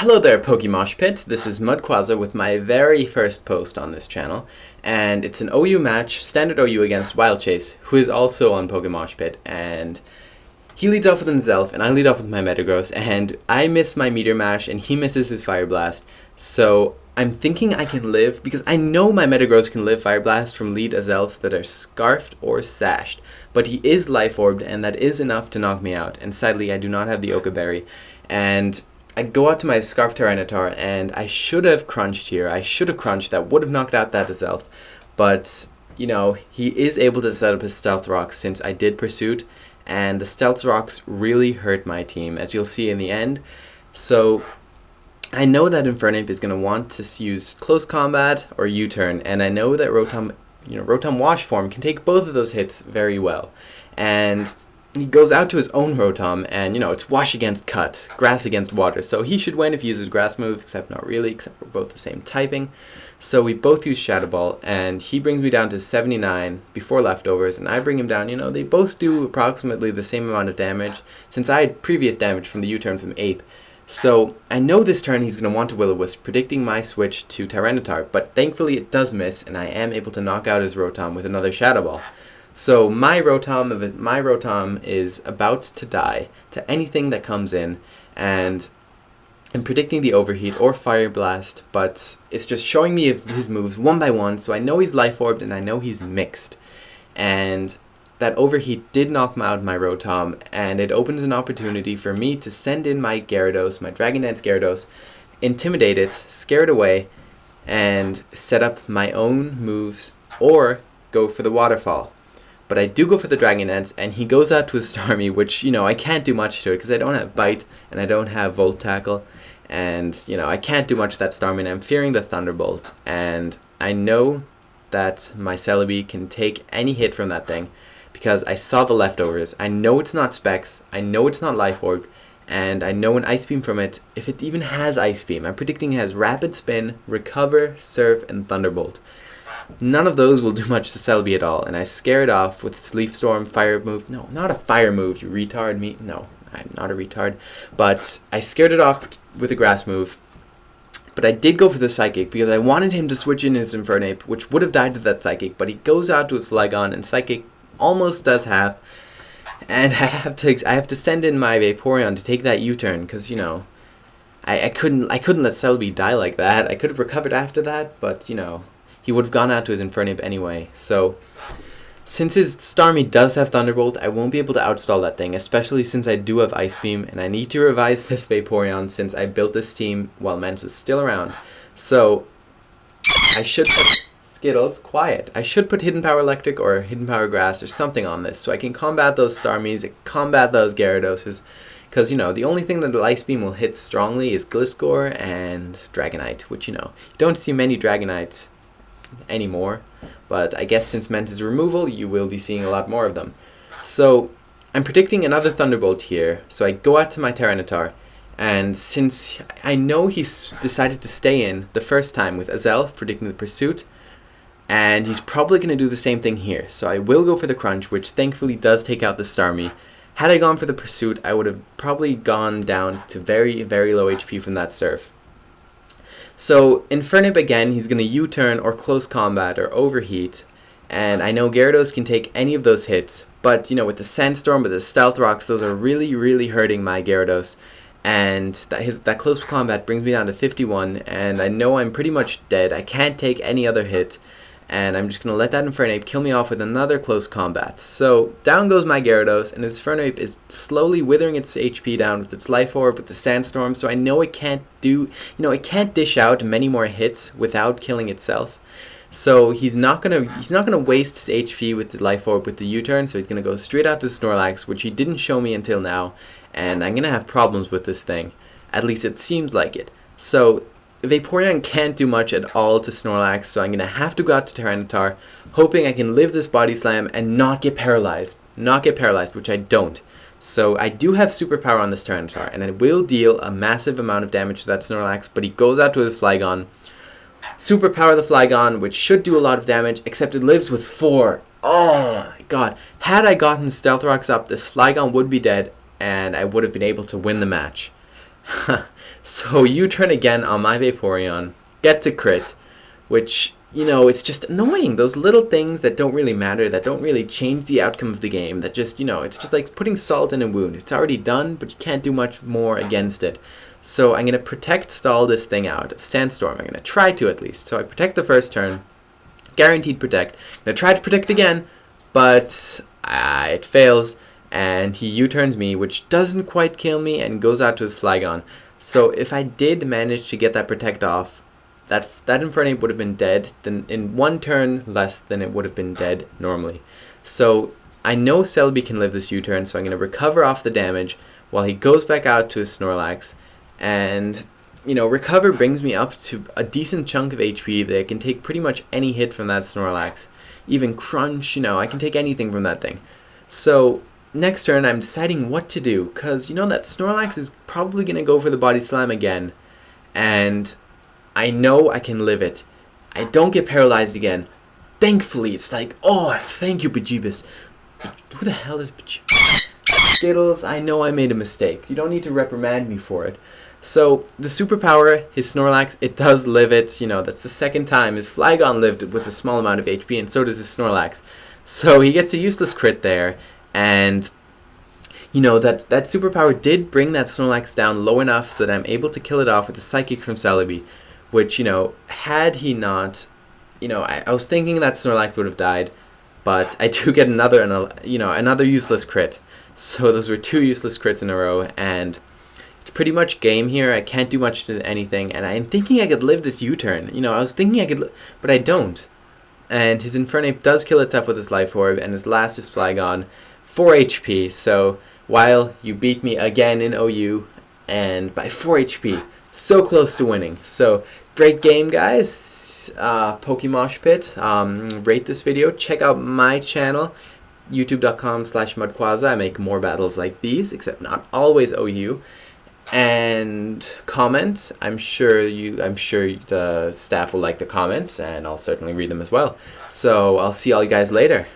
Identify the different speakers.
Speaker 1: Hello there, PokeMoshPit. This is mUdQuAza with my very first post on this channel, and it's an OU match, standard OU against Wilechase, who is also on PokeMoshPit, and he leads off with an Zelf, and I lead off with my Metagross, and I miss my Meteor Mash, and he misses his Fire Blast, so I'm thinking I can live, because I know my Metagross can live Fire Blast from lead Azelfs that are Scarfed or Sashed, but he is Life Orbed, and that is enough to knock me out, and sadly I do not have the Oka Berry, and I go out to my Scarf Tyranitar, and I should have crunched here. I should have crunched. That would have knocked out that Azelf. But, you know, he is able to set up his Stealth Rocks since I did Pursuit, and the Stealth Rocks really hurt my team, as you'll see in the end. So, I know that Infernape is going to want to use Close Combat or U-Turn, and I know that Rotom Wash Form can take both of those hits very well. And he goes out to his own Rotom, and, it's Wash against Cut, Grass against Water, so he should win if he uses Grass move, except not really, except we're both the same typing. So we both use Shadow Ball, and he brings me down to 79 before leftovers, and I bring him down. They both do approximately the same amount of damage, since I had previous damage from the U-turn from Ape. So I know this turn he's going to want to Will-O-Wisp, predicting my switch to Tyranitar, but thankfully it does miss, and I am able to knock out his Rotom with another Shadow Ball. So my Rotom is about to die to anything that comes in, and I'm predicting the Overheat or Fire Blast, but it's just showing me his moves one by one, so I know he's Life Orbed and I know he's mixed. And that Overheat did knock out my Rotom, and it opens an opportunity for me to send in my Gyarados, my Dragon Dance Gyarados, intimidate it, scare it away, and set up my own moves or go for the Waterfall. But I do go for the Dragon Dance, and he goes out to a Starmie, which, I can't do much to it, because I don't have Bite, and I don't have Volt Tackle, and, I can't do much to that Starmie, and I'm fearing the Thunderbolt, and I know that my Celebi can take any hit from that thing, because I saw the leftovers. I know it's not Specs, I know it's not Life Orb, and I know an Ice Beam from it, if it even has Ice Beam. I'm predicting it has Rapid Spin, Recover, Surf, and Thunderbolt. None of those will do much to Celebi at all, and I scare it off with Leaf Storm, Fire move. No, not a Fire move, you retard me. No, I'm not a retard. But I scared it off with a Grass move. But I did go for the Psychic, because I wanted him to switch in his Infernape, which would have died to that Psychic, but he goes out to his Flygon, and Psychic almost does half. And I have to send in my Vaporeon to take that U-turn, because, I couldn't let Celebi die like that. I could have recovered after that, but, he would have gone out to his Infernape anyway. So, since his Starmie does have Thunderbolt, I won't be able to outstall that thing, especially since I do have Ice Beam, and I need to revise this Vaporeon since I built this team while Mence was still around. So, I should put Skittles, quiet. I should put Hidden Power Electric or Hidden Power Grass or something on this, so I can combat those Starmies, combat those Gyaradoses, because, the only thing that the Ice Beam will hit strongly is Gliscor and Dragonite, which, you don't see many Dragonites anymore, but I guess since Mente's removal, you will be seeing a lot more of them. So, I'm predicting another Thunderbolt here, so I go out to my Tyranitar, and since I know he's decided to stay in the first time with Azelf, predicting the Pursuit, and he's probably going to do the same thing here, so I will go for the Crunch, which thankfully does take out the Starmie. Had I gone for the Pursuit, I would have probably gone down to very, very low HP from that Surf. So, Infernape again, he's going to U-turn or Close Combat or Overheat, and I know Gyarados can take any of those hits, but, with the Sandstorm, with the Stealth Rocks, those are really, really hurting my Gyarados, and that Close Combat brings me down to 51, and I know I'm pretty much dead. I can't take any other hit, and I'm just going to let that Infernape kill me off with another Close Combat. So, down goes my Gyarados, and his Infernape is slowly withering its HP down with its Life Orb, with the Sandstorm, so I know it can't it can't dish out many more hits without killing itself. So, he's not going to waste his HP with the Life Orb with the U-turn, so he's going to go straight out to Snorlax, which he didn't show me until now, and I'm going to have problems with this thing. At least it seems like it. So, Vaporeon can't do much at all to Snorlax, so I'm going to have to go out to Tyranitar, hoping I can live this Body Slam and not get paralyzed. Which I don't. So I do have Superpower on this Tyranitar, and it will deal a massive amount of damage to that Snorlax, but he goes out to his Flygon. Superpower the Flygon, which should do a lot of damage, except it lives with 4. Oh my god. Had I gotten Stealth Rocks up, this Flygon would be dead, and I would have been able to win the match. So U-turn again on my Vaporeon, gets a crit, which, you know, it's just annoying. Those little things that don't really matter, that don't really change the outcome of the game, that just, you know, it's just like putting salt in a wound. It's already done, but you can't do much more against it. So I'm going to protect stall this thing out of Sandstorm. I'm going to try to at least. So I protect the first turn, guaranteed protect. I'm going to try to protect again, but it fails, and he U-turns me, which doesn't quite kill me, and goes out to his Flygon. So if I did manage to get that protect off, that Infernape would have been dead then in one turn less than it would have been dead normally. So I know Celebi can live this U-turn, so I'm going to recover off the damage while he goes back out to his Snorlax. And, you know, recover brings me up to a decent chunk of HP that I can take pretty much any hit from that Snorlax. Even Crunch, you know, I can take anything from that thing. So next turn I'm deciding what to do, because, you know, that Snorlax is probably going to go for the Body Slam again. And I know I can live it. I don't get paralyzed again. Thankfully, it's like, oh, thank you, Bejeebus. Who the hell is Bejeebus? Skittles, I know I made a mistake. You don't need to reprimand me for it. So, the superpower, his Snorlax, it does live it. You know, that's the second time. His Flygon lived it with a small amount of HP, and so does his Snorlax. So, he gets a useless crit there, and you know, that superpower did bring that Snorlax down low enough that I'm able to kill it off with a Psychic from Celebi. Which, you know, had he not, you know, I was thinking that Snorlax would have died, but I do get another useless crit. So those were 2 useless crits in a row, and it's pretty much game here. I can't do much to anything, and I'm thinking I could live this U-turn. You know, I was thinking I could, but I don't. And his Infernape does kill itself with his Life Orb, and his last is Flygon, 4 HP. So while you beat me again in OU, and by 4 HP. So close to winning. So great game, guys. PokeMoshPit. Rate this video. Check out my channel, youtube.com/mUdQuAza. I make more battles like these, except not always OU. And comment. I'm sure the staff will like the comments, and I'll certainly read them as well. So I'll see all you guys later.